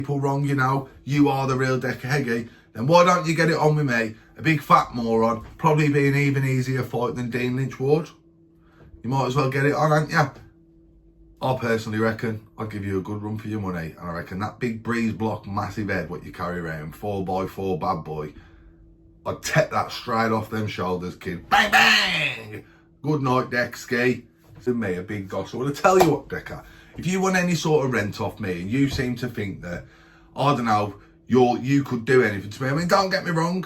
people wrong, you know, you are the real Decca Heggie, then why don't you get it on with me, a big fat moron, probably be an even easier fight than Dean Lynch would. You might as well get it on, ain't ya? I personally reckon I'd give you a good run for your money, and I reckon that big breeze block massive head what you carry around, 4x4 bad boy, I'd take that straight off them shoulders, kid. Bang, bang! Good night, Dexski. It's me, a big gossip. Well, I tell you what, Decca, if you want any sort of rent off me, and you seem to think that, I don't know, you could do anything to me. I mean, don't get me wrong,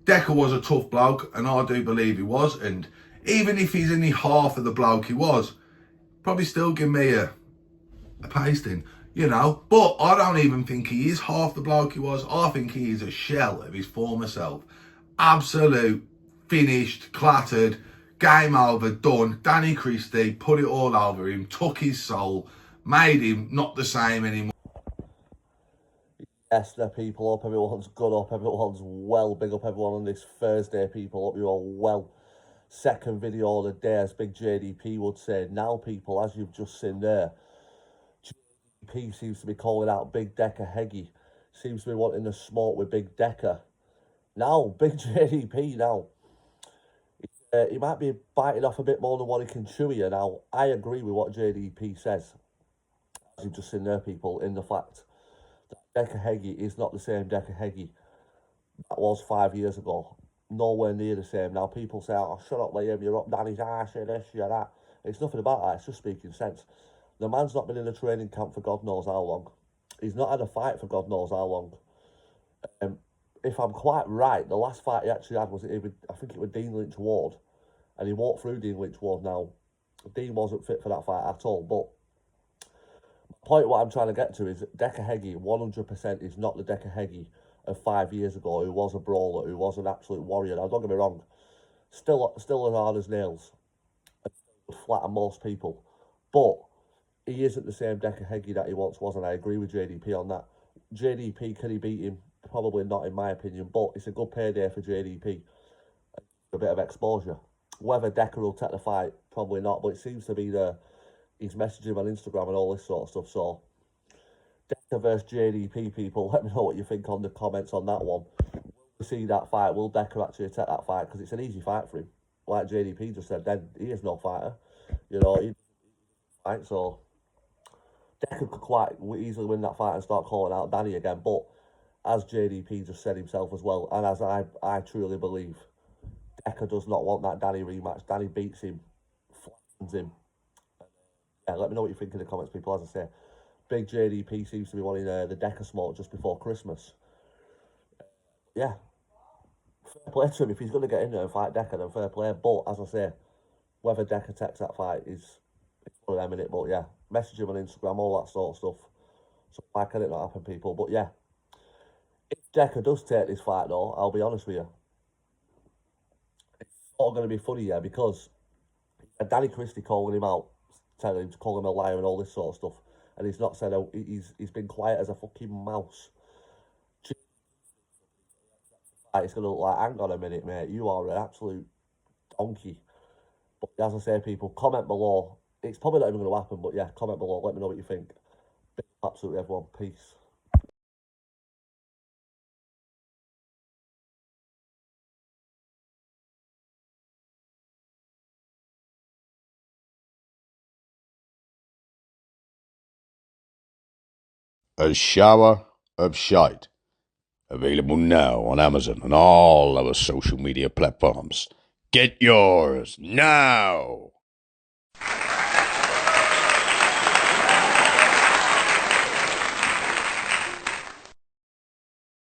Decca was a tough bloke, and I do believe he was, and even if he's only half of the bloke he was, probably still give me a pasting, you know. But I don't even think he is half the bloke he was. I think he is a shell of his former self. Absolute, finished, clattered, game over, done. Danny Christie put it all over him, took his soul, made him not the same anymore. Yes, they're people up, everyone's good up, everyone's well. Big up everyone on this Thursday, people. Hope you're all well. Second video of the day, as Big JDP would say. Now, people, as you've just seen there, JDP seems to be calling out Big Decca Heggie. Seems to be wanting to smoke with Big Decca. Now, Big JDP now. He might be biting off a bit more than what he can chew here. Now, I agree with what JDP says. As you've just seen there, people, in the fact that Decca Heggie is not the same Decca Heggie that was 5 years ago. Nowhere near the same. Now, people say, oh, shut up, Liam, you're up Danny's arse, you're this, you're that. It's nothing about that, it's just speaking sense. The man's not been in a training camp for God knows how long. He's not had a fight for God knows how long. If I'm quite right, the last fight he actually had was, I think it was Dean Lynch Ward, and he walked through Dean Lynch Ward. Now, Dean wasn't fit for that fight at all, but the point what I'm trying to get to is Decca Heggie 100% is not the Decca Heggie of 5 years ago, who was a brawler, who was an absolute warrior. Now, don't get me wrong, still as hard as nails, and flat on most people, but he isn't the same Decca Heggie that he once was, and I agree with JDP on that. JDP, can he beat him? Probably not, in my opinion, but it's a good payday for JDP. A bit of exposure. Whether Decca will take the fight, probably not, but it seems to be he's messaging him on Instagram and all this sort of stuff. So, Decca versus JDP, people, let me know what you think on the comments on that one. Will we see that fight? Will Decca actually take that fight? Because it's an easy fight for him. Like JDP just said, then he is no fighter. You know, he fight, so Decca could quite easily win that fight and start calling out Danny again, but as JDP just said himself as well, and as I truly believe, Decca does not want that Danny rematch. Danny beats him, flattens him. Yeah, let me know what you think in the comments, people. As I say, Big JDP seems to be wanting the Decca smoke just before Christmas. Yeah, fair play to him. If he's going to get in there and fight Decca, then fair play. But, as I say, whether Decca takes that fight is one of them in it. But, yeah, message him on Instagram, all that sort of stuff. So why can it not happen, people? But, yeah. If Decca does take this fight, though, I'll be honest with you, it's not going to be funny, yeah, because Danny Christie calling him out, telling him to call him a liar and all this sort of stuff, and he's not said, he's been quiet as a fucking mouse. It's going to look like, hang on a minute, mate, you are an absolute donkey. But as I say, people, comment below. It's probably not even going to happen, but yeah, comment below, let me know what you think. Absolutely, everyone, peace. A shower of shite. Available now on Amazon and all our social media platforms. Get yours now!